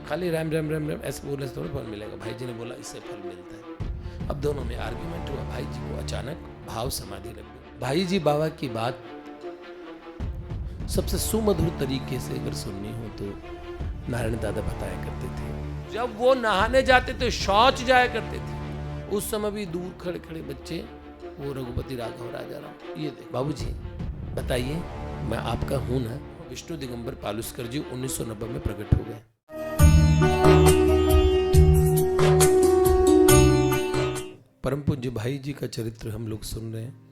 खाली राम राम राम राम ऐसे बोलने से थोड़ा फल मिलेगा। भाई जी ने बोला इससे फल मिलता है। अब दोनों में आर्ग्यूमेंट हुआ। भाई जी को अचानक भाव समाधि लग गई। भाई जी बाबा की बात सबसे सुमधुर तरीके से अगर सुननी हो तो नारायण दादा बताया करते थे। जब वो नहाने जाते थे, शौच जाया करते थे, उस समय भी दूर खड़े खड़े बच्चे वो रघुपति राघव राजा राम, ये देख बाबूजी बताइए मैं आपका हूं ना। विष्णु दिगंबर पालुस्कर जी 1990 में प्रकट हो गए। परम पूज्य भाई जी का चरित्र हम लोग सुन रहे हैं।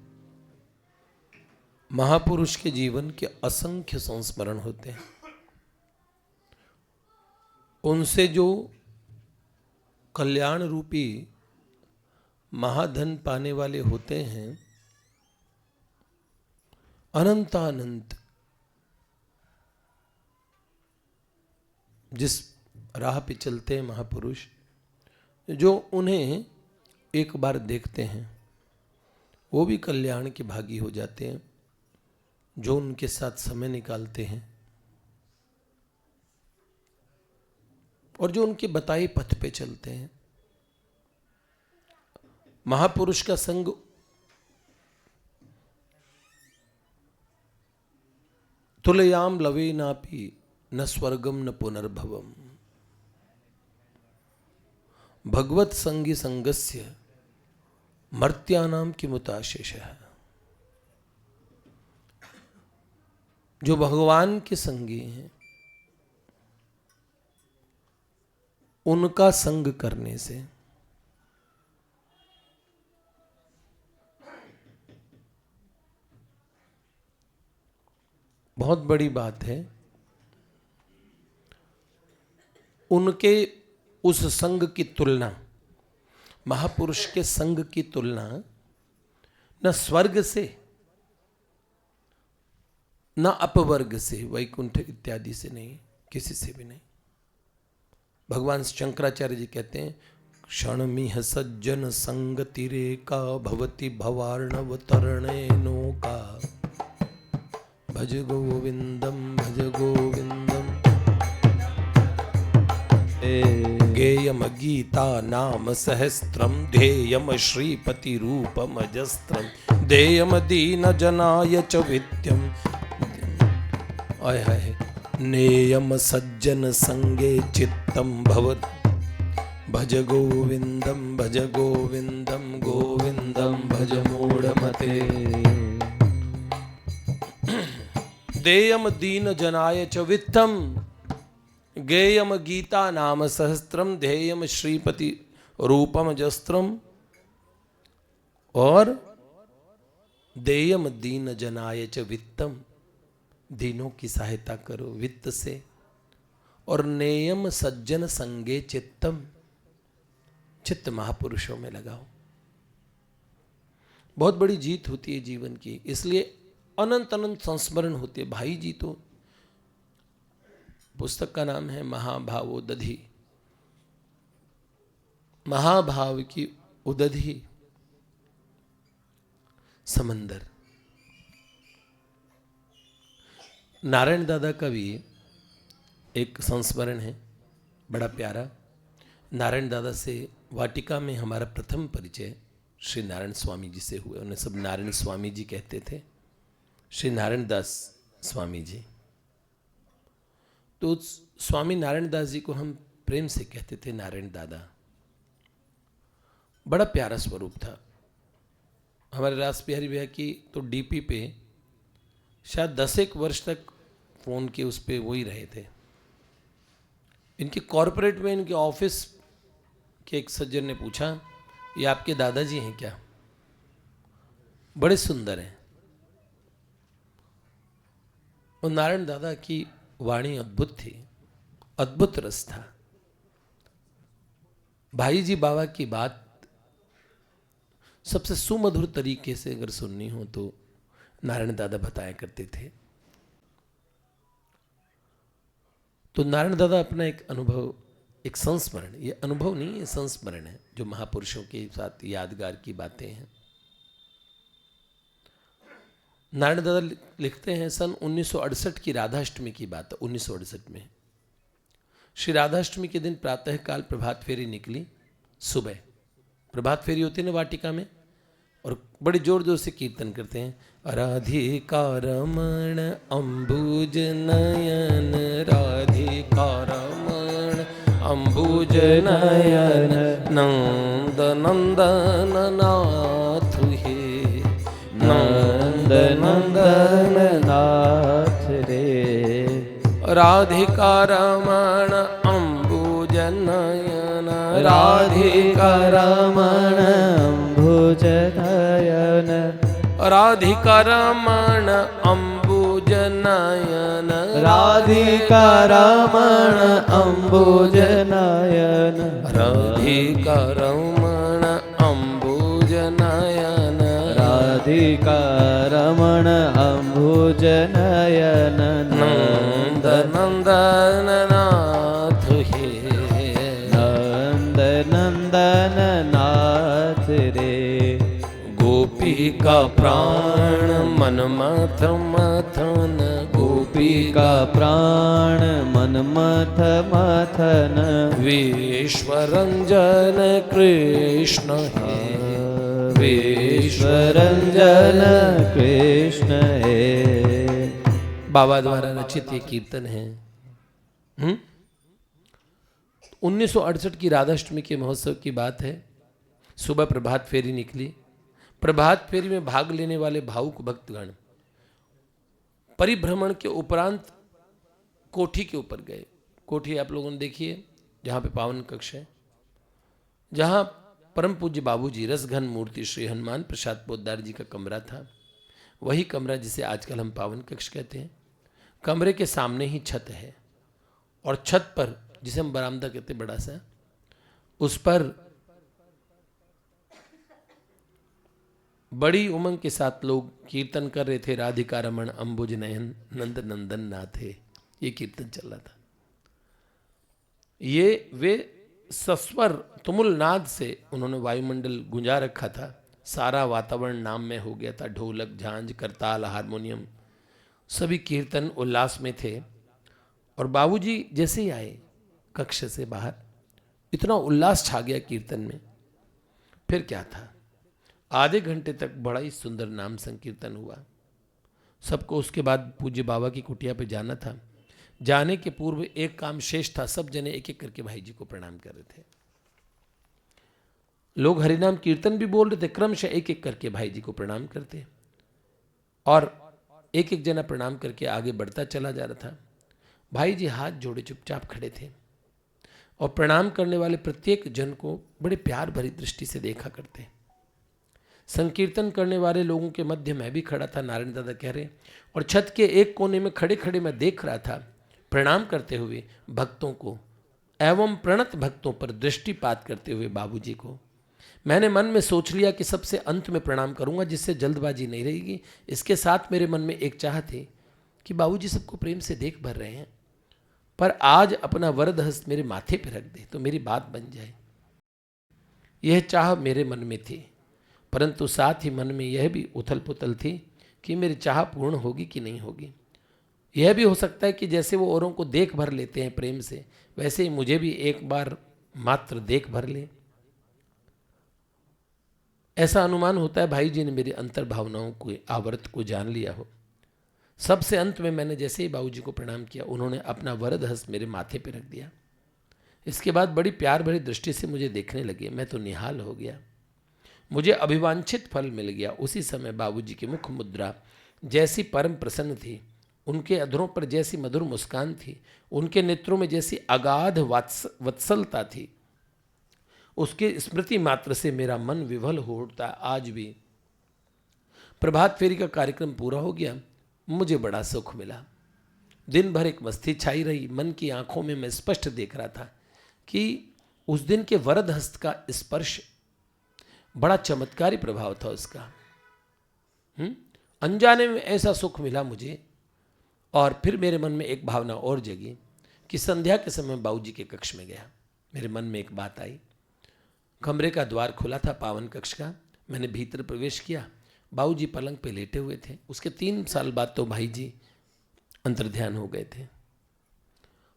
महापुरुष के जीवन के असंख्य संस्मरण होते हैं। उनसे जो कल्याण रूपी महाधन पाने वाले होते हैं, अनंतानंत जिस राह पे चलते हैं महापुरुष, जो उन्हें एक बार देखते हैं वो भी कल्याण के भागी हो जाते हैं। जो उनके साथ समय निकालते हैं और जो उनके बताए पथ पे चलते हैं। महापुरुष का संग तुलयाम लवे नापि न स्वर्गम न पुनर्भवम भगवत संगी संगस्य मर्त्यानाम किमुताशेषः। जो भगवान के संगी हैं उनका संग करने से बहुत बड़ी बात है। उनके उस संग की तुलना, महापुरुष के संग की तुलना न स्वर्ग से न अपवर्ग से, वैकुंठ इत्यादि से नहीं, किसी से भी नहीं। भगवान शंकराचार्य जी कहते हैं क्षणमिह सज्जन संगतिरेका भवति भवार्णव तरणे नौका भज गोविंदम भज गोविंदम। गेयम गीता नाम सहस्त्रम ध्येयम श्रीपति रूपमजस्त्रम देयम दीन जनाय च विद्यम। आय हाय नेयम सज्जन संगे चित्तम भवत भज गोविंदम गोविंदम भज मूढ़मते। देयम दीन जनाय च वित्तम गेयम गीता नाम सहस्त्रम ध्येयम श्रीपति रूपम जस्त्रम और देयम दीन जनाय च वित्तम, दीनों की सहायता करो वित्त से। और नेयम सज्जन संगे चित्तम, चित्त महापुरुषों में लगाओ। बहुत बड़ी जीत होती है जीवन की, इसलिए अनंत अनंत संस्मरण होते हैं। भाई जी तो, पुस्तक का नाम है महाभावोदधि, महाभाव की उदधि समंदर। नारायण दादा का भी एक संस्मरण है बड़ा प्यारा। नारायण दादा से वाटिका में हमारा प्रथम परिचय श्री नारायण स्वामी जी से हुए। उन्हें सब नारायण स्वामी जी कहते थे, श्री नारायण दास स्वामी जी। तो स्वामी नारायण दास जी को हम प्रेम से कहते थे नारायण दादा। बड़ा प्यारा स्वरूप था। हमारे रास बिहारी भैया की तो डीपी पे शायद 10 वर्ष तक फोन के उस पे वो ही रहे थे। इनके कॉरपोरेट में इनके ऑफिस के एक सज्जन ने पूछा ये आपके दादाजी हैं क्या? बड़े सुंदर हैं। और नारायण दादा की वाणी अद्भुत थी, अद्भुत रस था। भाई जी बाबा की बात सबसे सुमधुर तरीके से अगर सुननी हो तो नारायण दादा बताया करते थे। तो नारायण दादा अपना एक अनुभव, एक संस्मरण, ये अनुभव नहीं ये संस्मरण है, जो महापुरुषों के साथ यादगार की बातें हैं। नारायण दादा लिखते हैं सन 1968 की राधाष्टमी की बात है। 1968 में श्री राधाष्टमी के दिन प्रातःकाल प्रभात फेरी निकली। सुबह प्रभात फेरी होती है ना वाटिका में, और बड़े जोर जोर से कीर्तन करते हैं। राधिका रमण अम्बुज नयन, राधिका रमण अम्बुज नयन, नंद नंदन नाथ हे, नंद नंदन नाथ रे। राधिका रमण अम्बुज नयन, राधिका रमण अम्बुज नयन, राधिका रमण अम्बुज नयन, राधिका रमण अम्बुज नयन, राधिका रमण अम्बुज नयन, राधिका रमण अम्बुज नयन, नंद नंदन नाथ हे, नंद नंदन नाथ रे। गोपी का प्राण मन मथ मथन, गोपी का प्राण मन मथ मथन, विश्वरंजन कृष्ण हे, विश्वरंजन कृष्ण हे। बाबा द्वारा रचित ये कीर्तन है। 1968 की राधाष्टमी के महोत्सव की बात है। सुबह प्रभात फेरी निकली। प्रभात फेरी में भाग लेने वाले भावुक भक्तगण परिभ्रमण के उपरांत कोठी के ऊपर गए। कोठी आप लोगों ने देखी है, जहाँ पे पावन कक्ष है, जहाँ परम पूज्य बाबूजी रसघन मूर्ति श्री हनुमान प्रसाद पोद्दार जी का कमरा था। वही कमरा जिसे आजकल हम पावन कक्ष कहते हैं। कमरे के सामने ही छत है, और छत पर, जिसे हम बरामदा कहते हैं बड़ा सा, उस पर बड़ी उमंग के साथ लोग कीर्तन कर रहे थे। राधिका रमण अम्बुज नयन, नंद नंदन नाथ हे, ये कीर्तन चल रहा था। ये वे सस्वर तुमुल नाद से उन्होंने वायुमंडल गुंजा रखा था। सारा वातावरण नाम में हो गया था। ढोलक, झांझ, करताल, हारमोनियम, सभी कीर्तन उल्लास में थे। और बाबूजी जैसे ही आए कक्ष से बाहर, इतना उल्लास छा गया कीर्तन में। फिर क्या था, आधे घंटे तक बड़ा ही सुंदर नाम संकीर्तन हुआ। सबको उसके बाद पूज्य बाबा की कुटिया पे जाना था। जाने के पूर्व एक काम शेष था। सब जने एक एक करके भाई जी को प्रणाम कर रहे थे। लोग हरिनाम कीर्तन भी बोल रहे थे, क्रमशः एक एक करके भाई जी को प्रणाम करते, और एक एक जना प्रणाम करके आगे बढ़ता चला जा रहा था। भाई जी हाथ जोड़े चुपचाप खड़े थे, और प्रणाम करने वाले प्रत्येक जन को बड़े प्यार भरी दृष्टि से देखा करते। संकीर्तन करने वाले लोगों के मध्य मैं भी खड़ा था, नारायण दादा कह रहे, और छत के एक कोने में खड़े खड़े मैं देख रहा था प्रणाम करते हुए भक्तों को एवं प्रणत भक्तों पर दृष्टिपात करते हुए बाबूजी को। मैंने मन में सोच लिया कि सबसे अंत में प्रणाम करूंगा, जिससे जल्दबाजी नहीं रहेगी। इसके साथ मेरे मन में एक चाह थी कि बाबूजी सबको प्रेम से देख भर रहे हैं, पर आज अपना वरद हस्त मेरे माथे पर रख दे तो मेरी बात बन जाए। यह चाह मेरे मन में थी, परंतु साथ ही मन में यह भी उथल पुथल थी कि मेरी चाह पूर्ण होगी कि नहीं होगी। यह भी हो सकता है कि जैसे वो औरों को देख भर लेते हैं प्रेम से, वैसे ही मुझे भी एक बार मात्र देख भर ले। ऐसा अनुमान होता है भाई जी ने मेरी अंतर भावनाओं को, आवर्त को जान लिया हो। सबसे अंत में मैंने जैसे ही बाबूजी को प्रणाम किया, उन्होंने अपना वरद हस्त मेरे माथे पर रख दिया। इसके बाद बड़ी प्यार भरी दृष्टि से मुझे देखने लगे। मैं तो निहाल हो गया। मुझे अभिवांछित फल मिल गया। उसी समय बाबूजी की मुख मुद्रा जैसी परम प्रसन्न थी, उनके अधरों पर जैसी मधुर मुस्कान थी, उनके नेत्रों में जैसी अगाध वत्सलता थी, उसके स्मृति मात्र से मेरा मन विवल हो उठता। आज भी प्रभात फेरी का कार्यक्रम पूरा हो गया, मुझे बड़ा सुख मिला। दिन भर एक मस्ती छाई रही। मन की आंखों में मैं स्पष्ट देख रहा था कि उस दिन के वरद हस्त का स्पर्श बड़ा चमत्कारी प्रभाव था उसका। अनजाने में ऐसा सुख मिला मुझे। और फिर मेरे मन में एक भावना और जगी कि संध्या के समय बाबूजी के कक्ष में गया। मेरे मन में एक बात आई। कमरे का द्वार खुला था पावन कक्ष का। मैंने भीतर प्रवेश किया। बाबूजी पलंग पे लेटे हुए थे। उसके 3 साल बाद तो भाई जी अंतर्ध्यान हो गए थे।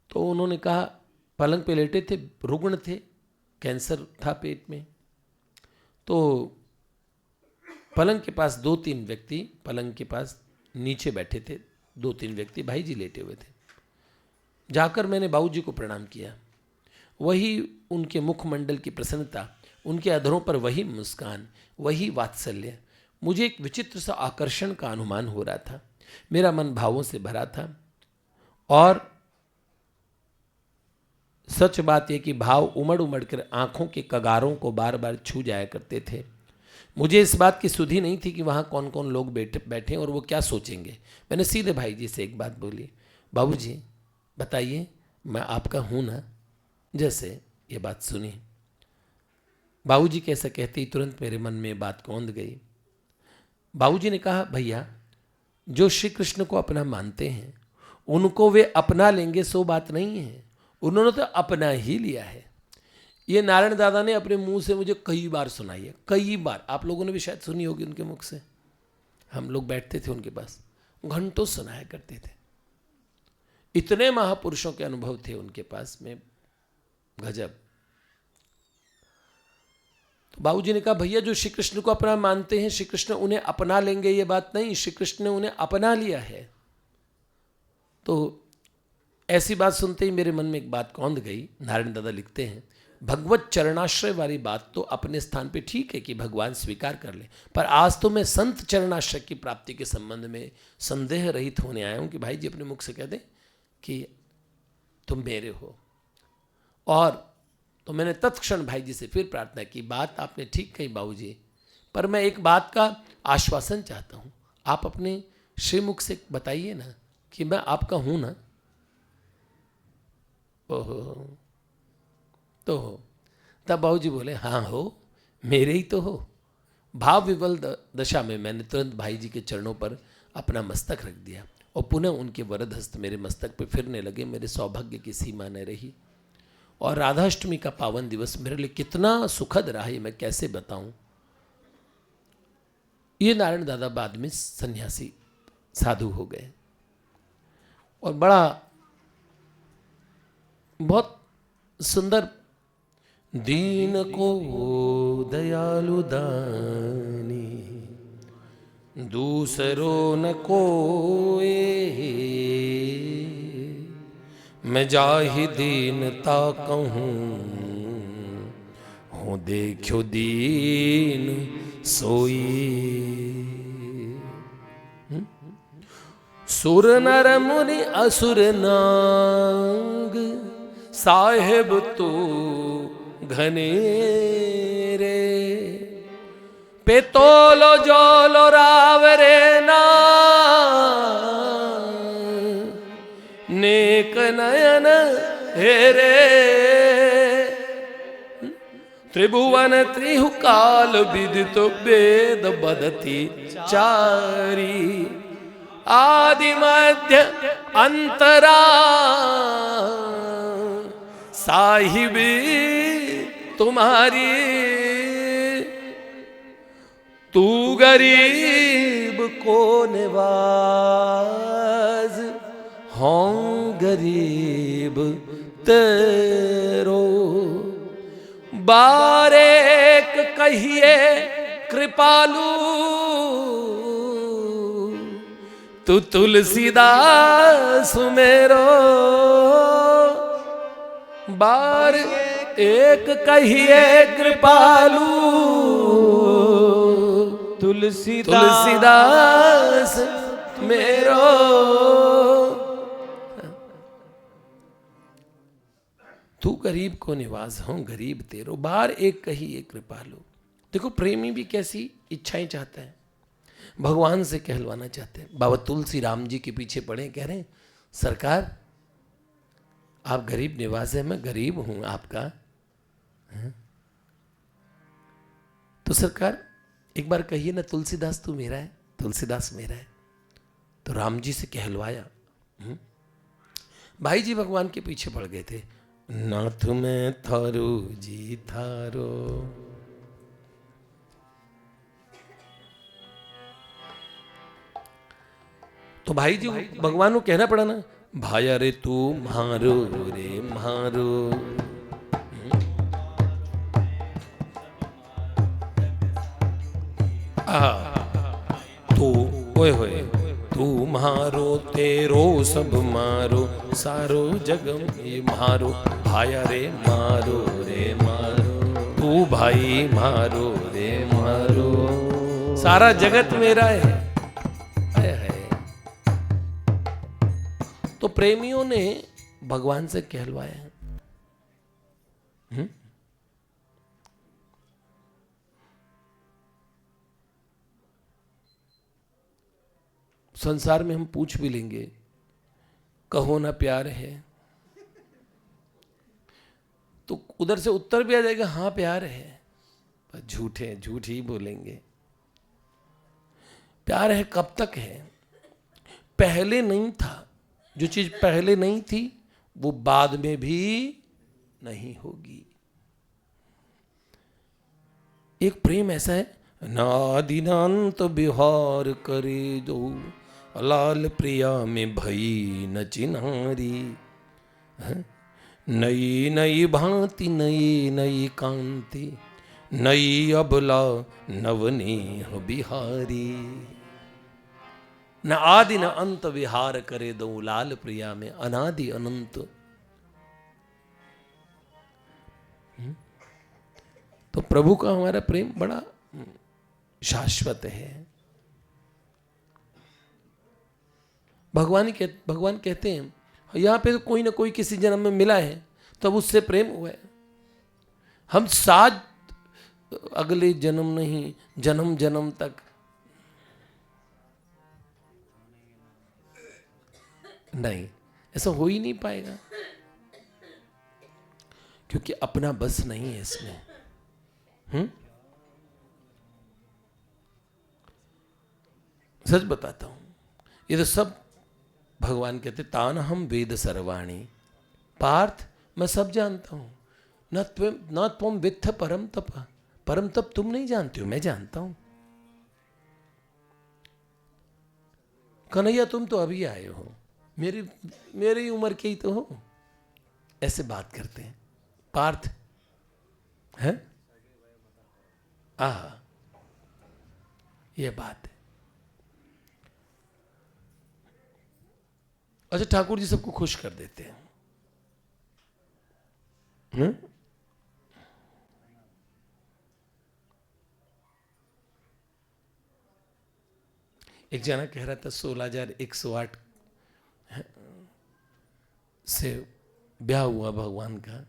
तो उन्होंने कहा, पलंग पे लेटे थे, रुग्ण थे, कैंसर था पेट में। तो पलंग के पास 2-3 व्यक्ति पलंग के पास नीचे बैठे थे, 2-3 व्यक्ति, भाई जी लेटे हुए थे। जाकर मैंने बाबूजी को प्रणाम किया। वही उनके मुखमंडल की प्रसन्नता, उनके अधरों पर वही मुस्कान, वही वात्सल्य, मुझे एक विचित्र सा आकर्षण का अनुमान हो रहा था। मेरा मन भावों से भरा था और सच बात यह कि भाव उमड़ उमड़ कर आंखों के कगारों को बार बार छू जाया करते थे। मुझे इस बात की सुधि नहीं थी कि वहाँ कौन कौन लोग बैठे और वो क्या सोचेंगे। मैंने सीधे भाई जी से एक बात बोली, बाबूजी बताइए मैं आपका हूँ ना। जैसे ये बात सुनी, बाबूजी कैसा कहते ही तुरंत मेरे मन में बात कौंध गई। बाबूजी ने कहा, भैया जो श्री कृष्ण को अपना मानते हैं उनको वे अपना लेंगे सो बात नहीं है, उन्होंने तो अपना ही लिया है। ये नारायण दादा ने अपने मुंह से मुझे कई बार सुनाई है, कई बार। आप लोगों ने भी शायद सुनी होगी उनके मुख से। हम लोग बैठते थे उनके पास, घंटों सुनाया करते थे। इतने महापुरुषों के अनुभव थे उनके पास में, गजब। तो बाबूजी ने कहा, भैया जो श्री कृष्ण को अपना मानते हैं श्री कृष्ण उन्हें अपना लेंगे ये बात नहीं, श्री कृष्ण ने उन्हें अपना लिया है। तो ऐसी बात सुनते ही मेरे मन में एक बात कौंध गई। नारायण दादा लिखते हैं, भगवत चरणाश्रय वाली बात तो अपने स्थान पे ठीक है कि भगवान स्वीकार कर ले, पर आज तो मैं संत चरणाश्रय की प्राप्ति के संबंध में संदेह रहित होने आया हूं कि भाई जी अपने मुख से कह दें कि तुम मेरे हो। और तो मैंने तत्क्षण भाई जी से फिर प्रार्थना की, बात आपने ठीक कही बाबूजी, पर मैं एक बात का आश्वासन चाहता हूँ, आप अपने श्रीमुख से बताइए ना कि मैं आपका हूँ ना। ओहो, तो हो। तब बाबूजी बोले, हाँ हो, मेरे ही तो हो। भाव विवल दशा में मैंने तुरंत भाई जी के चरणों पर अपना मस्तक रख दिया और पुनः उनके वरद हस्त मेरे मस्तक पर फिरने लगे। मेरे सौभाग्य की सीमा न रही। और राधाष्टमी का पावन दिवस मेरे लिए कितना सुखद रहा ये मैं कैसे बताऊं। ये नारायण दादा बाद में सन्यासी साधु हो गए और बड़ा बहुत सुंदर, दीन को दयालु दानी दूसरों न कोई, मैं जाहि दीनता कहूँ हो देखो दीन सोई। सुर नर मुनि असुर नाग साहेब तो घने रे, पेतोलो जोलो रावरे ना नेक नयन हेरे, त्रिभुवन त्रिहुकाल विदित वेद बदती चारी, आदि मध्य अंतरा साहिबी तुम्हारी, तू गरीब को निवाज हों गरीब तेरो, बारेक कहिए कृपालु तू तुलसीदास मेरो, बार एक कहिए कृपालु तुलसीदास मेरो। तू गरीब को निवास हूं गरीब तेरो, बार एक कहिए कृपालु। देखो प्रेमी भी कैसी इच्छाएं चाहता है, भगवान से कहलवाना चाहते हैं। बाबा तुलसी राम जी के पीछे पड़े, कह रहे हैं सरकार आप गरीब निवास है, मैं गरीब हूं आपका है? तो सरकार एक बार कहिए ना तुलसीदास तू मेरा है, तुलसीदास मेरा है। तो राम जी से कहलवाया। भाई जी भगवान के पीछे पड़ गए थे, नाथ मैं थारो जी थारो। तो भाई जी भगवान को कहना पड़ा ना, भाया रे तू मारो रे मारो। तो ओए होए तू मारो तेरो सब मारो, सारो जगम ये मारो, भाया रे मारो रे मारो, तू भाई मारो रे मारो, सारा जगत मेरा है। तो प्रेमियों ने भगवान से कहलवाया, संसार में हम पूछ भी लेंगे, कहो ना प्यार है, तो उधर से उत्तर भी आ जाएगा हाँ प्यार है, पर झूठे झूठ ही बोलेंगे। प्यार है कब तक है? पहले नहीं था। जो चीज पहले नहीं थी वो बाद में भी नहीं होगी। एक प्रेम ऐसा है, नादिनांत बिहार करे दो, लाल प्रिया में भई न चिन्हारी, नई नई भांति नई नई कांति, नई अबला नवनेह बिहारी, न आदि न अंत विहार करे दो, लाल प्रिया में अनादि अनंत। तो प्रभु का हमारा प्रेम बड़ा शाश्वत है। भगवान कहते हैं यहां पे तो कोई ना कोई किसी जन्म में मिला है तब उससे प्रेम हुआ है। हम साथ अगले जन्म नहीं, जन्म जन्म तक नहीं, ऐसा हो ही नहीं पाएगा, क्योंकि अपना बस नहीं है इसमें। सच बताता हूं, ये तो सब भगवान कहते तान हम वेद सर्वाणी, पार्थ मैं सब जानता हूं, न त्वम वित्थ परम तप, परम तप तुम नहीं जानते हो, मैं जानता हूं। कन्हैया तुम तो अभी आए हो, मेरी उम्र के ही तो हो, ऐसे बात करते हैं। पार्थ है ये बात है। अच्छा, ठाकुर जी सबको खुश कर देते हैं। एक जना कह रहा था 16,108 से ब्याह हुआ भगवान का।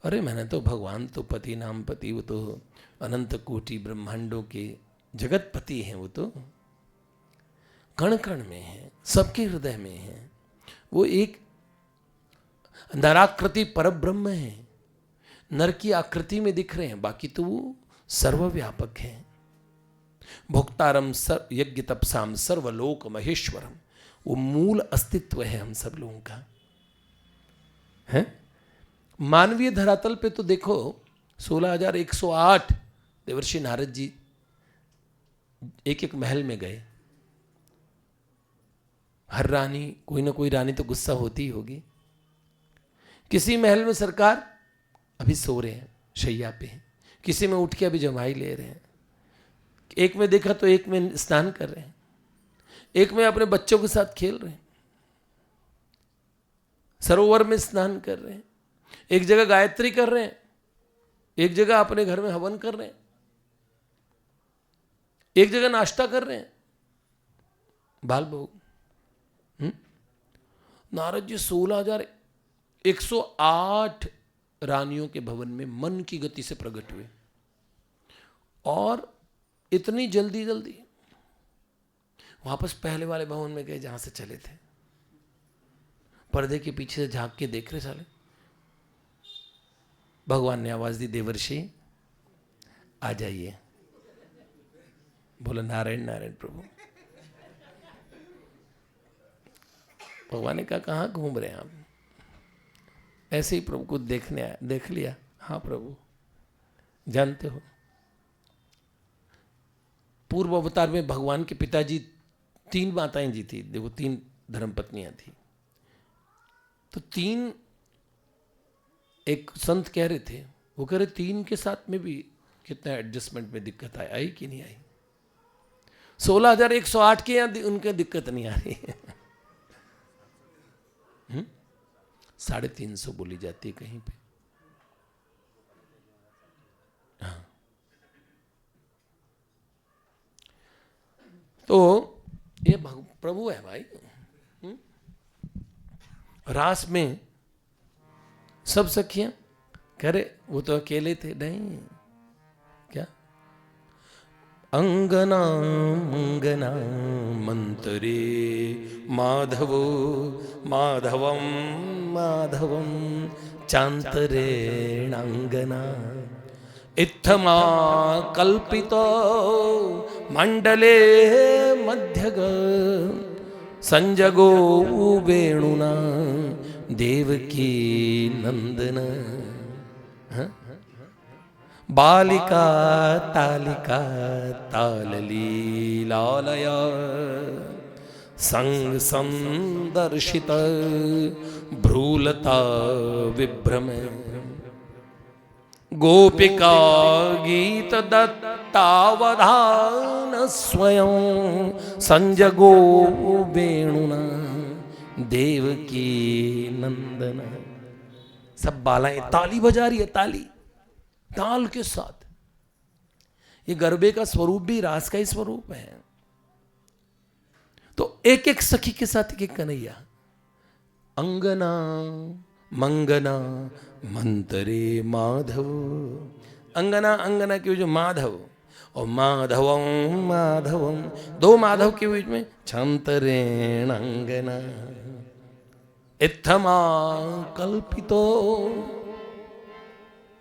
अरे मैंने तो भगवान तो पति नाम पति, वो तो अनंत कोटि ब्रह्मांडों के जगत पति हैं, वो तो कण कण में है, सबके हृदय में है। वो एक नराकृति परब्रह्म है, नर की आकृति में दिख रहे हैं, बाकी तो वो सर्वव्यापक है। भोक्तारम यज्ञ तपसाम सर्वलोक महेश्वरम, वो मूल अस्तित्व है हम सब लोगों का है। मानवीय धरातल पे तो देखो 16,108 देवर्षि नारद जी एक एक महल में गए। हर रानी, कोई ना कोई रानी तो गुस्सा होती ही होगी। किसी महल में सरकार अभी सो रहे हैं, शैया पे हैं, किसी में उठ के अभी जमाई ले रहे हैं, एक में देखा तो एक में स्नान कर रहे हैं, एक में अपने बच्चों के साथ खेल रहे हैं, सरोवर में स्नान कर रहे हैं, एक जगह गायत्री कर रहे हैं, एक जगह अपने घर में हवन कर रहे हैं, एक जगह नाश्ता कर रहे हैं, बाल भोग। नारद जी 16,108 रानियों के भवन में मन की गति से प्रकट हुए, और इतनी जल्दी जल्दी वापस पहले वाले भवन में गए जहां से चले थे। पर्दे के पीछे से झांक के देख रहे साले। भगवान ने आवाज दी, देवर्षि आ जाइए। बोला नारायण नारायण प्रभु। भगवान ने कहा कहाँ घूम रहे हैं आप? ऐसे ही प्रभु को देखने आया। देख लिया? हाँ प्रभु, जानते हो पूर्व अवतार में भगवान के पिताजी 3 माताएं जी थी। देखो 3 धर्मपत्नियां थी। तो 3, एक संत कह रहे थे, वो कह रहे 3 के साथ में भी कितना एडजस्टमेंट में दिक्कत आई कि नहीं आई। 16,108 के यहाँ उनके दिक्कत नहीं आ रही है। 350 बोली जाती है कहीं पे। हाँ, तो ये प्रभु है भाई। रास में सब सखियां कह रहे वो तो अकेले थे, नहीं क्या। अंगना मंगना मंतरे माधवो माधवम माधवम चांतरेणांगना इत्थमा कल्पितो मंडले मध्यग संजगो वेणुना देवकी नंदन। बालिका तालिका ताललीलालय संग संदर्शित भ्रूलता विभ्रम गोपिका गीत दत्तावधान स्वयं संजगो वेणुना देवकी नंदन। सब बालाएं ताली बजा रही है, ताली ताल के साथ। ये गरबे का स्वरूप भी रास का ही स्वरूप है। तो एक एक सखी के साथ एक एक कन्हैया। अंगना मंगना मंतरे माधव। अंगना अंगना के जो माधव और माधवम माधवम, 2 माधव के बीच में छंतरेण अंगना इत्थमा कल्पितो।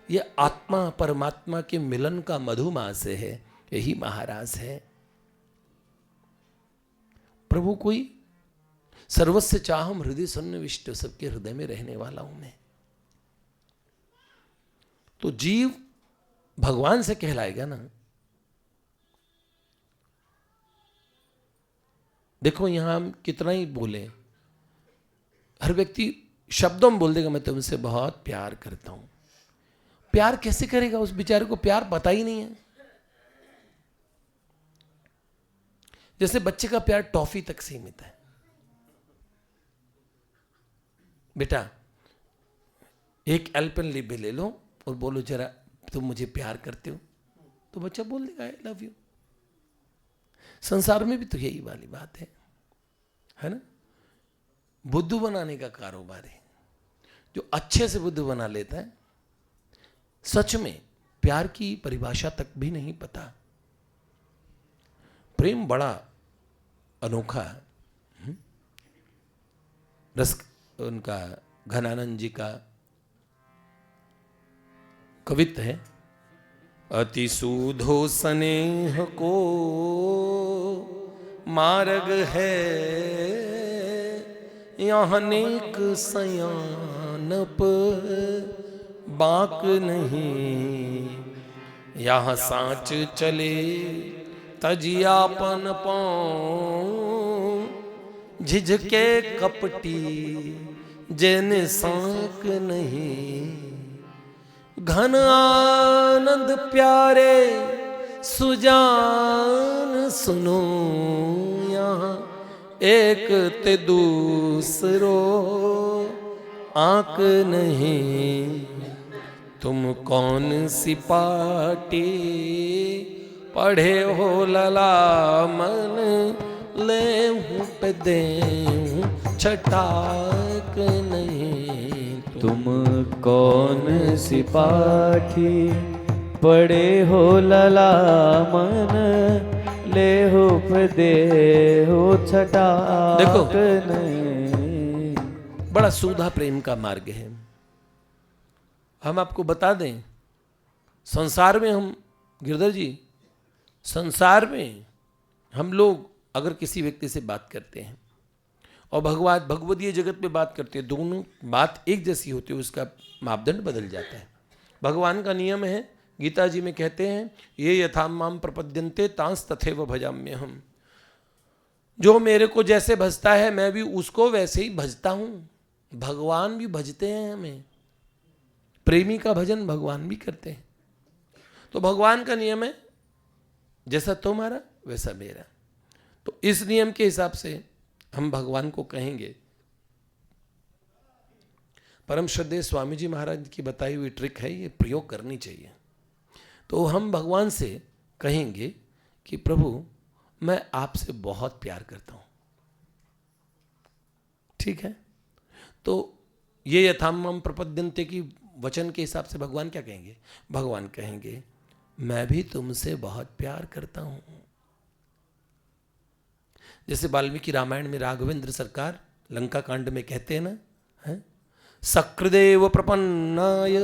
ये आत्मा परमात्मा के मिलन का मधुमास है, यही महारास है। प्रभु कोई सर्वस्य चाहम हृदय सन्निविष्ट, सबके हृदय में रहने वाला हूं मैं। तो जीव भगवान से कहलाएगा ना। देखो यहां हम कितना ही बोले, हर व्यक्ति शब्दों में बोल देगा मैं तुमसे बहुत प्यार करता हूं। प्यार कैसे करेगा? उस बेचारे को प्यार पता ही नहीं है। जैसे बच्चे का प्यार टॉफी तक सीमित है। बेटा एक एल्पेनलिबे ले लो और बोलो जरा तुम मुझे प्यार करते हो, तो बच्चा बोल देगा आई लव यू। संसार में भी तो यही वाली बात है ना। बुद्धू बनाने का कारोबार है। जो अच्छे से बुद्धू बना लेता है, सच में प्यार की परिभाषा तक भी नहीं पता। प्रेम बड़ा अनोखा है। रस उनका घनानंद जी का कवित्व है, अति सूधो स्नेह को मार्ग है, यहाँ नेक सयानप बाक नहीं, यहाँ साँच चले तजियापन पाँव, झिझके कपटी जैन सांक नहीं, घन आनंद प्यारे सुजान सुनो, यहाँ एक ते दूसरो आंक नहीं, तुम कौन सी पाटी पढ़े हो लला मन, ले हूँ पे दे छटाक नहीं, तुम कौन सी पाठी पढ़े हो लला मन, ले हो पे दे हो छटाक देखो नहीं। बड़ा सूधा प्रेम का मार्ग है। हम आपको बता दें, संसार में हम गिरधर जी, संसार में हम लोग अगर किसी व्यक्ति से बात करते हैं और भगवदीय जगत में बात करते हैं, दोनों बात एक जैसी होती है, उसका मापदंड बदल जाता है। भगवान का नियम है, गीता जी में कहते हैं, ये यथा माम प्रपद्यन्ते तांस तथैव भजाम्य हम। जो मेरे को जैसे भजता है मैं भी उसको वैसे ही भजता हूँ। भगवान भी भजते हैं हमें, प्रेमी का भजन भगवान भी करते हैं। तो भगवान का नियम है जैसा तुम्हारा वैसा मेरा। तो इस नियम के हिसाब से हम भगवान को कहेंगे। परम श्रद्धेय स्वामी जी महाराज की बताई हुई ट्रिक है, ये प्रयोग करनी चाहिए। तो हम भगवान से कहेंगे कि प्रभु मैं आपसे बहुत प्यार करता हूं। ठीक है, तो ये यथामम प्रपद्यन्ते की वचन के हिसाब से भगवान क्या कहेंगे? भगवान कहेंगे मैं भी तुमसे बहुत प्यार करता हूं। जैसे वाल्मीकि रामायण में राघवेंद्र सरकार लंका कांड में कहते हैं ना, है सकृदेव प्रपन्नाय,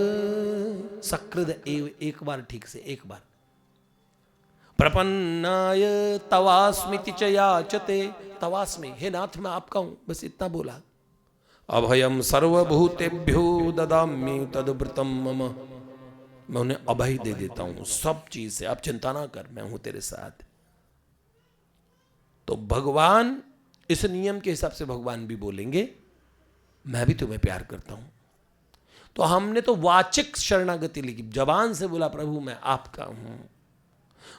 सकृदेव, एक बार ठीक से, एक बार, प्रपन्नाय तवास्मिति च याचते, तवास्मि, हे नाथ मैं आपका हूं, बस इतना बोला। अभयम सर्वभूतेभ्यो ददामि तद्व्रतम मम, मैं उन्हें अभय दे देता हूं सब चीज से, आप चिंता ना कर, मैं हूं तेरे साथ। तो भगवान इस नियम के हिसाब से भगवान भी बोलेंगे मैं भी तुम्हें प्यार करता हूं। तो हमने तो वाचिक शरणागति लिखी, जबान से बोला प्रभु मैं आपका हूं,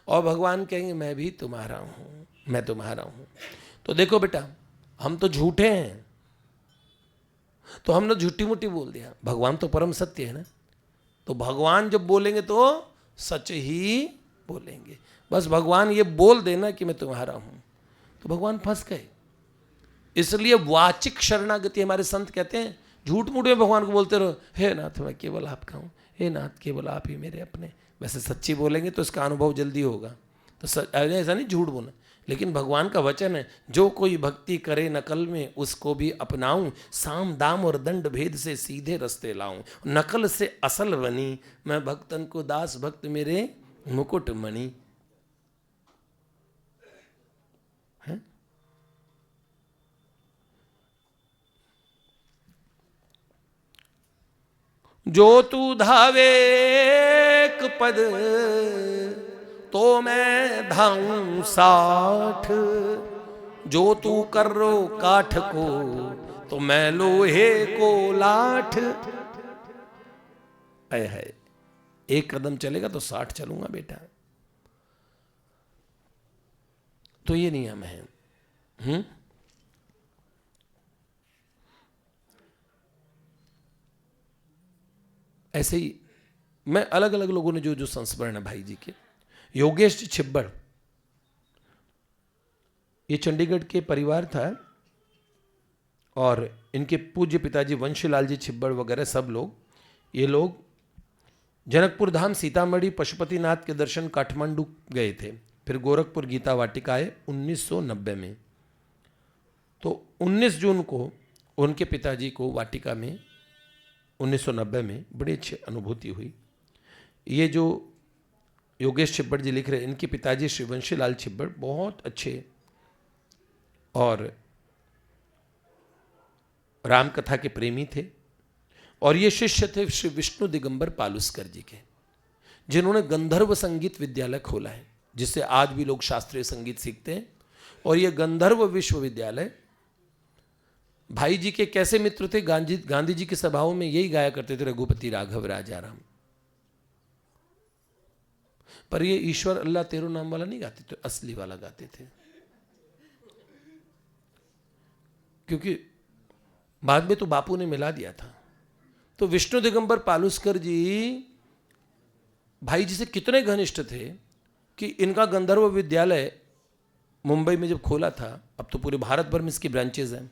और भगवान कहेंगे मैं भी तुम्हारा हूं, मैं तुम्हारा हूं। तो देखो बेटा, हम तो झूठे हैं, तो हमने झूठी मूठी बोल दिया, भगवान तो परम सत्य है ना। तो भगवान जब बोलेंगे तो सच ही बोलेंगे। बस भगवान ये बोल देना कि मैं तुम्हारा हूं, तो भगवान फंस गए। इसलिए वाचिक शरणागति, हमारे संत कहते हैं झूठ मूठ में भगवान को बोलते रहो, हे नाथ मैं केवल आपका हूं, हे नाथ केवल आप ही मेरे अपने। वैसे सच्ची बोलेंगे तो इसका अनुभव जल्दी होगा, तो ऐसा नहीं झूठ बोलना। लेकिन भगवान का वचन है जो कोई भक्ति करे नकल में उसको भी अपनाऊं, साम दाम और दंड भेद से सीधे रस्ते लाऊं, नकल से असल बनी, मैं भक्तन को दास भक्त मेरे मुकुट मणि। जो तू धावे एक पद तो मैं धाऊं 60, जो तू कर रो काठ को तो मैं लोहे को लाठ। ऐ है, एक कदम चलेगा तो 60 चलूंगा बेटा। तो ये नियम है। ऐसे ही मैं अलग अलग लोगों ने जो जो संस्मरण है भाई जी के, योगेश जी छिब्बड़, ये चंडीगढ़ के परिवार था, और इनके पूज्य पिताजी वंशीलाल जी छिब्बड़ वगैरह सब लोग, ये लोग जनकपुर धाम, सीतामढ़ी, पशुपतिनाथ के दर्शन काठमांडू गए थे, फिर गोरखपुर गीता वाटिका आए 1990 में। तो 19 जून को उनके पिताजी को वाटिका में 1990 में बड़ी अच्छी अनुभूति हुई। ये जो योगेश छिब्बड़ जी लिख रहे हैं, इनके पिताजी श्री वंशीलाल छिब्बड़ बहुत अच्छे और राम कथा के प्रेमी थे, और ये शिष्य थे श्री विष्णु दिगंबर पालुस्कर जी के, जिन्होंने गंधर्व संगीत विद्यालय खोला है, जिससे आज भी लोग शास्त्रीय संगीत सीखते हैं। और ये गंधर्व विश्वविद्यालय भाई जी के कैसे मित्र थे, गांधी जी की सभाओं में यही गाया करते थे, रघुपति राघव राजा राम। पर ये ईश्वर अल्लाह तेरो नाम वाला नहीं गाते थे, असली वाला गाते थे। क्योंकि बाद में तो बापू ने मिला दिया था। तो विष्णु दिगंबर पालुस्कर जी भाई जी से कितने घनिष्ठ थे कि इनका गंधर्व विद्यालय मुंबई में जब खोला था, अब तो पूरे भारत भर में इसकी ब्रांचेज हैं,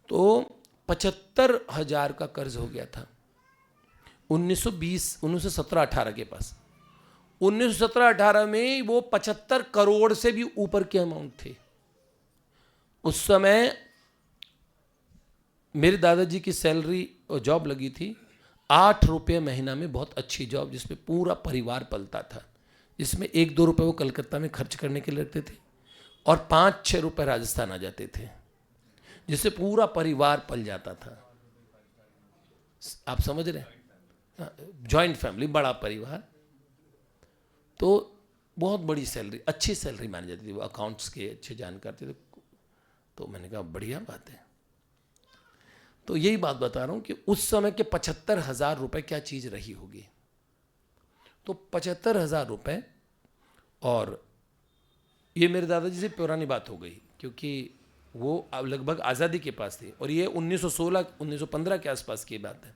तो 75,000 का कर्ज हो गया था 1917-18 के पास। 1917-18 में वो 75 करोड़ से भी ऊपर के अमाउंट थे। उस समय मेरे दादाजी की सैलरी और जॉब लगी थी 8 रुपये महीना में, बहुत अच्छी जॉब जिसमें पूरा परिवार पलता था, जिसमें 1-2 रुपये वो कलकत्ता में खर्च करने के लिए लगते थे और 5-6 रुपये राजस्थान आ जाते थे, जिससे पूरा परिवार पल जाता था। आप समझ रहे हैं, जॉइंट फैमिली, बड़ा परिवार, तो बहुत बड़ी सैलरी, अच्छी सैलरी मानी जाती थी। वो अकाउंट्स के अच्छे जानकार थे। तो मैंने कहा बढ़िया बात है। तो यही बात बता रहा हूं कि उस समय के 75,000 रुपए क्या चीज रही होगी। तो 75,000 रुपए, और ये मेरे दादाजी से पुरानी बात हो गई क्योंकि वो अब लगभग आज़ादी के पास थी, और ये 1916-1915 के आसपास की बात है।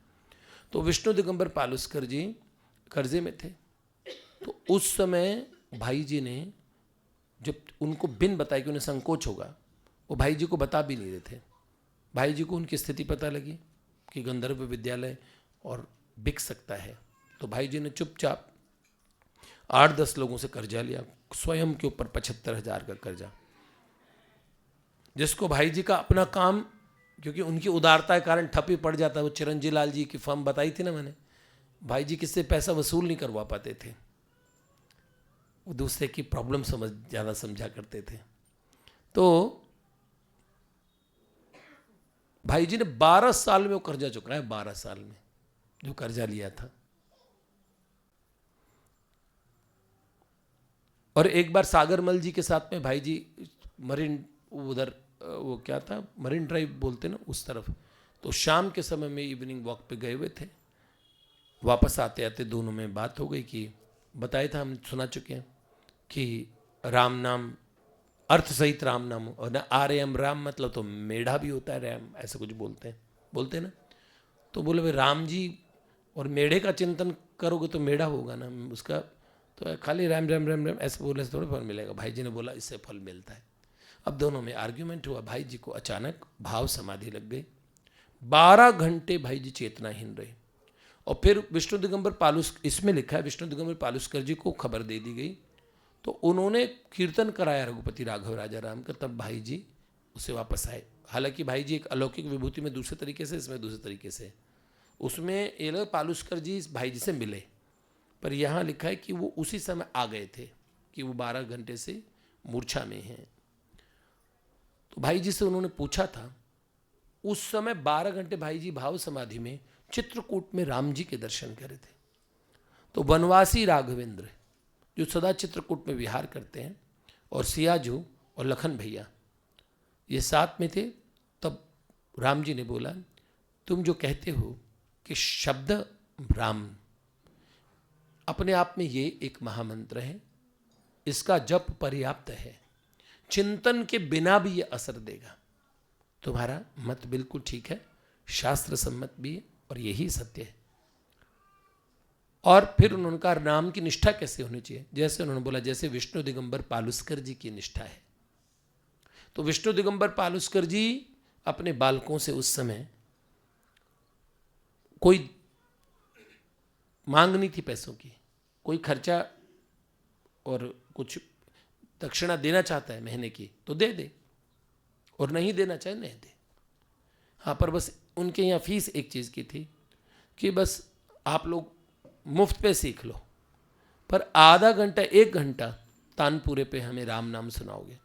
तो विष्णु दिगंबर पालुस्कर जी कर्जे में थे। तो उस समय भाई जी ने, जब उनको बिन बताए कि उन्हें संकोच होगा, वो भाई जी को बता भी नहीं रहे थे। भाई जी को उनकी स्थिति पता लगी कि गंधर्व विद्यालय और बिक सकता है, तो भाई जी ने चुपचाप 8-10 लोगों से कर्जा लिया, स्वयं के ऊपर 75,000 का कर्जा, जिसको भाई जी का अपना काम, क्योंकि उनकी उदारता के कारण ठप ही पड़ जाता। वो चिरंजी लाल जी की फर्म बताई थी ना मैंने, भाई जी किससे पैसा वसूल नहीं करवा पाते थे, वो दूसरे की प्रॉब्लम ज़्यादा समझा करते थे। तो भाई जी ने 12 साल में वो कर्जा चुकाया, 12 साल में जो कर्जा लिया था। और एक बार सागरमल जी के साथ में भाई जी मरीन, उधर वो क्या था, मरीन ड्राइव बोलते ना उस तरफ, तो शाम के समय में इवनिंग वॉक पे गए हुए थे। वापस आते आते दोनों में बात हो गई कि बताया था, हम सुना चुके हैं कि राम नाम अर्थ सहित राम नाम, और ना आर्यम राम मतलब तो मेढ़ा भी होता है राम, ऐसा कुछ बोलते ना। तो बोले भाई राम जी और मेढ़े का चिंतन करोगे तो मेढ़ा होगा ना उसका, तो खाली राम राम राम राम ऐसे बोलने से थोड़ा फल मिलेगा। भाई जी ने बोला इससे फल मिलता है। अब दोनों में आर्ग्यूमेंट हुआ, भाई जी को अचानक भाव समाधि लग गई, 12 घंटे भाई जी चेतनाहीन रहे। और फिर विष्णु दिगंबर इसमें लिखा है विष्णु दिगंबर पालुस्कर जी को खबर दे दी गई, तो उन्होंने कीर्तन कराया रघुपति राघव राजा राम का, तब भाई जी उसे वापस आए। हालांकि भाई जी एक अलौकिक विभूति में दूसरे तरीके से, इसमें दूसरे तरीके से, उसमें ये लोग पालुस्कर जी इस भाई जी से मिले, पर यहाँ लिखा है कि वो उसी समय आ गए थे कि वो 12 घंटे से मूर्छा में हैं। तो भाई जी से उन्होंने पूछा था, उस समय 12 घंटे भाई जी भाव समाधि में चित्रकूट में राम जी के दर्शन करे थे। तो वनवासी राघवेंद्र जो सदा चित्रकूट में विहार करते हैं, और सियाजू और लखन भैया ये साथ में थे। तब राम जी ने बोला, तुम जो कहते हो कि शब्द राम अपने आप में ये एक महामंत्र है, इसका जप पर्याप्त है, चिंतन के बिना भी ये असर देगा। तुम्हारा मत बिल्कुल ठीक है, शास्त्र सम्मत भी है, और यही सत्य है। और फिर उन्होंने कहा नाम की निष्ठा कैसे होनी चाहिए, जैसे उन्होंने बोला जैसे विष्णु दिगंबर पालुस्कर जी की निष्ठा है। तो विष्णु दिगंबर पालुस्कर जी अपने बालकों से उस समय कोई मांग नहीं थी पैसों की, कोई खर्चा और कुछ दक्षिणा देना चाहता है महीने की तो दे दे, और नहीं देना चाहे नहीं दे। हाँ, पर बस उनके यहाँ फीस एक चीज़ की थी कि बस आप लोग मुफ्त पे सीख लो, पर आधा घंटा 1 घंटा तानपुरे पे हमें राम नाम सुनाओगे।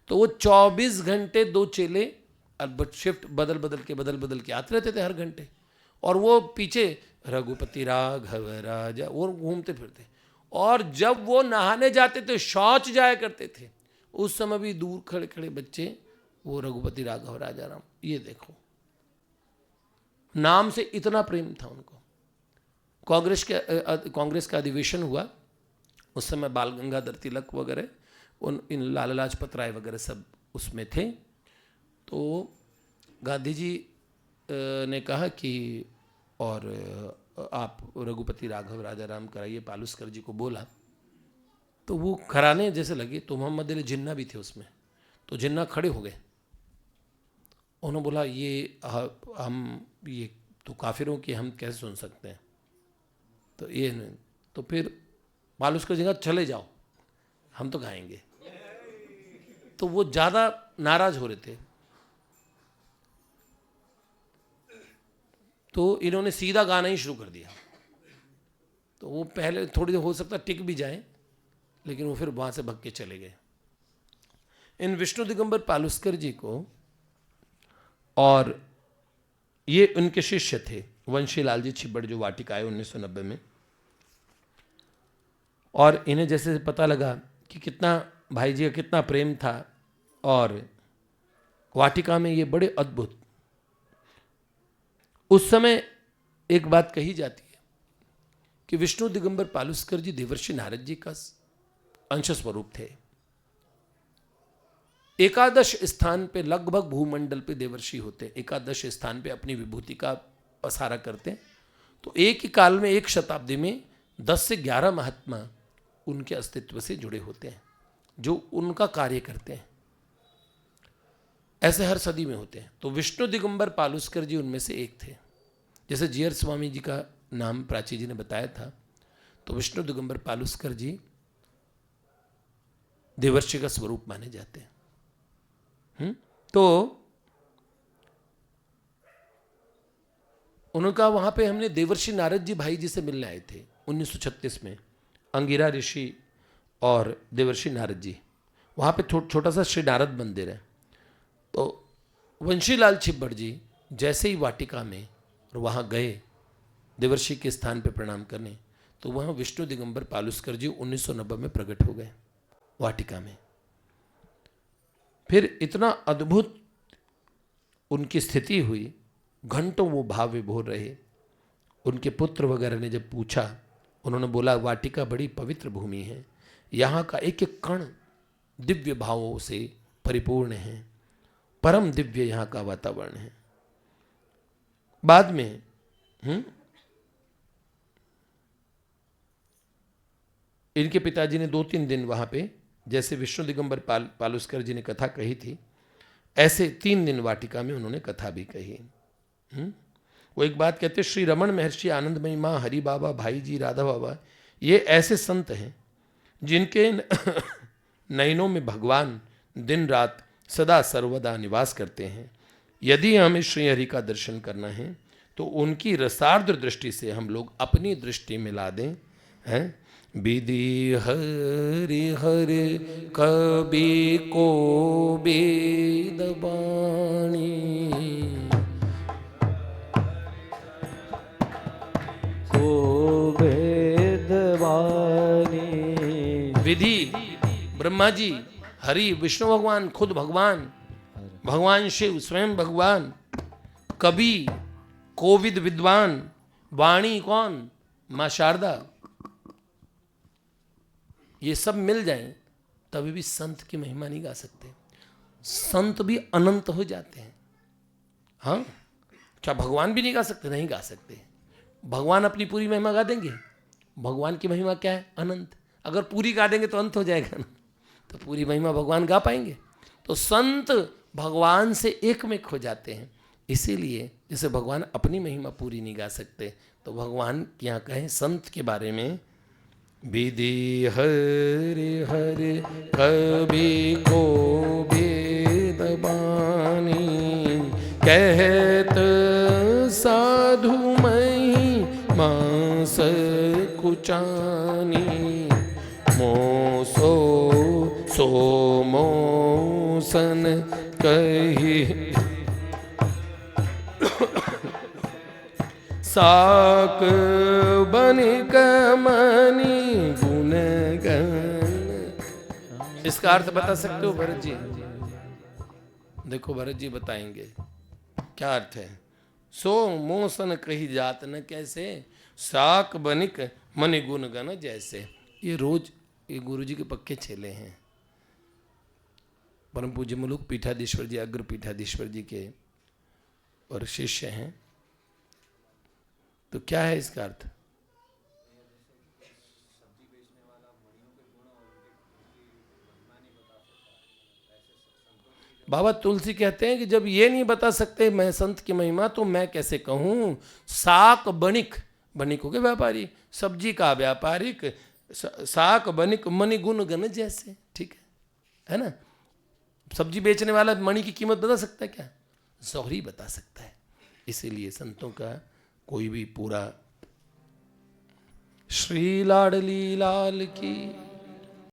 तो वो 24 घंटे 2 चेले शिफ्ट बदल बदल के आते रहते थे हर घंटे, और वो पीछे रघुपति राघव राजा और घूमते फिरते। और जब वो नहाने जाते थे, शौच जाया करते थे, उस समय भी दूर खड़े खड़े बच्चे वो रघुपति राघव राजा राम, ये देखो नाम से इतना प्रेम था उनको। कांग्रेस का अधिवेशन हुआ उस समय, बाल गंगाधर तिलक वगैरह इन लाला लाजपत राय वगैरह सब उसमें थे। तो गांधी जी ने कहा कि और आप रघुपति राघव राजा राम कराइए, पालुस्कर जी को बोला। तो वो कराने जैसे लगे, तो मोहम्मद अली जिन्ना भी थे उसमें, तो जिन्ना खड़े हो गए। उन्होंने बोला ये हम ये तो काफिरों की हम कैसे सुन सकते हैं, तो ये नहीं। तो फिर पालुस्कर जी कहा चले जाओ, हम तो गाएंगे। तो वो ज़्यादा नाराज हो रहे थे, तो इन्होंने सीधा गाना ही शुरू कर दिया। तो वो पहले थोड़ी देर हो सकता टिक भी जाए, लेकिन वो फिर वहाँ से भग के चले गए। इन विष्णु दिगंबर पालुस्कर जी को, और ये उनके शिष्य थे वंशी लाल जी छिब्बड़ जो वाटिका आए 1990 में। और इन्हें जैसे पता लगा कि कितना भाई जी का कितना प्रेम था, और वाटिका में ये बड़े अद्भुत उस समय एक बात कही जाती है कि विष्णु दिगंबर पालुस्कर जी देवर्षि नारद जी का अंश स्वरूप थे। एकादश स्थान पे लगभग भूमंडल पे देवर्षि होते, एकादश स्थान पे अपनी विभूति का पसारा करते हैं। तो एक ही काल में, एक शताब्दी में 10 से 11 महात्मा उनके अस्तित्व से जुड़े होते हैं, जो उनका कार्य करते हैं। ऐसे हर सदी में होते हैं। तो विष्णु दिगंबर पालुस्कर जी उनमें से एक थे। जैसे जीयर स्वामी जी का नाम प्राची जी ने बताया था, तो विष्णु दिगंबर पालुस्कर जी देवर्षि का स्वरूप माने जाते हैं। तो उनका वहां पे हमने देवर्षि नारद जी भाई जी से मिलने आए थे 1936 में, अंगिरा ऋषि और देवर्षि नारद जी। वहां पे छोटा सा श्री नारद मंदिर है। तो वंशीलाल छिब्बड़ जी जैसे ही वाटिका में और वहां गए देवर्षि के स्थान पे प्रणाम करने, तो वहां विष्णु दिगंबर पालुस्कर जी 1990 में प्रकट हो गए वाटिका में। फिर इतना अद्भुत उनकी स्थिति हुई, घंटों वो भाव विभोर रहे। उनके पुत्र वगैरह ने जब पूछा, उन्होंने बोला वाटिका बड़ी पवित्र भूमि है, यहाँ का एक एक कण दिव्य भावों से परिपूर्ण है, परम दिव्य यहाँ का वातावरण है। बाद में इनके पिताजी ने 2-3 दिन वहां पे, जैसे विष्णु दिगंबर पालुस्कर जी ने कथा कही थी, ऐसे 3 दिन वाटिका में उन्होंने कथा भी कही। वो एक बात कहते, श्री रमन महर्षि, आनंदमयी माँ, हरि बाबा, भाई जी, राधा बाबा, ये ऐसे संत हैं जिनके नयनों में भगवान दिन रात सदा सर्वदा निवास करते हैं। यदि हमें श्री हरि का दर्शन करना है तो उनकी रसार्द्र दृष्टि से हम लोग अपनी दृष्टि मिला दें। हैं विधि हरि हरि कवि को वेद वाणी, को वेद वाणी। विधि ब्रह्मा जी, हरि विष्णु भगवान, खुद भगवान, भगवान शिव स्वयं भगवान, कवि कोविद विद्वान, वाणी कौन, मां शारदा, ये सब मिल जाएं तभी भी संत की महिमा नहीं गा सकते। संत भी अनंत हो जाते हैं। हाँ, क्या भगवान भी नहीं गा सकते? नहीं गा सकते। भगवान अपनी पूरी महिमा गा देंगे? भगवान की महिमा क्या है? अनंत। अगर पूरी गा देंगे तो अंत हो जाएगा ना, तो पूरी महिमा भगवान गा पाएंगे? तो संत भगवान से एक में खो जाते हैं। इसीलिए जैसे भगवान अपनी महिमा पूरी नहीं गा सकते, तो भगवान यहाँ कहें संत के बारे में, विधि हरि हरि कवि को वेद वाणी, कहत साधु मई मास कुचानी, मोसो सो मोसन कही, साक बनिक मणि गुण गण। इसका अर्थ बता सकते हो भरत जी? देखो भरत जी बताएंगे क्या अर्थ है। सो मोसन कही जात न कैसे, साक बनिक मणि गुण गण जैसे। ये रोज ये गुरु जी के पक्के छेले हैं, परम पूज्य मुलुक पीठाधीश्वर जी, अग्र पीठाधीश्वर जी के और शिष्य हैं। तो क्या है इसका अर्थ? बाबा तुलसी कहते हैं कि जब ये नहीं बता सकते मैं संत की महिमा, तो मैं कैसे कहूं। साक बनिक, बनिक हो गए व्यापारी, सब्जी का व्यापारिक, साक बनिक मणि गुण गण जैसे। ठीक है ना? सब्जी बेचने वाला मणि की कीमत बता सकता है क्या? जौहरी बता सकता है। इसीलिए संतों का कोई भी पूरा। श्री लाडली लाल की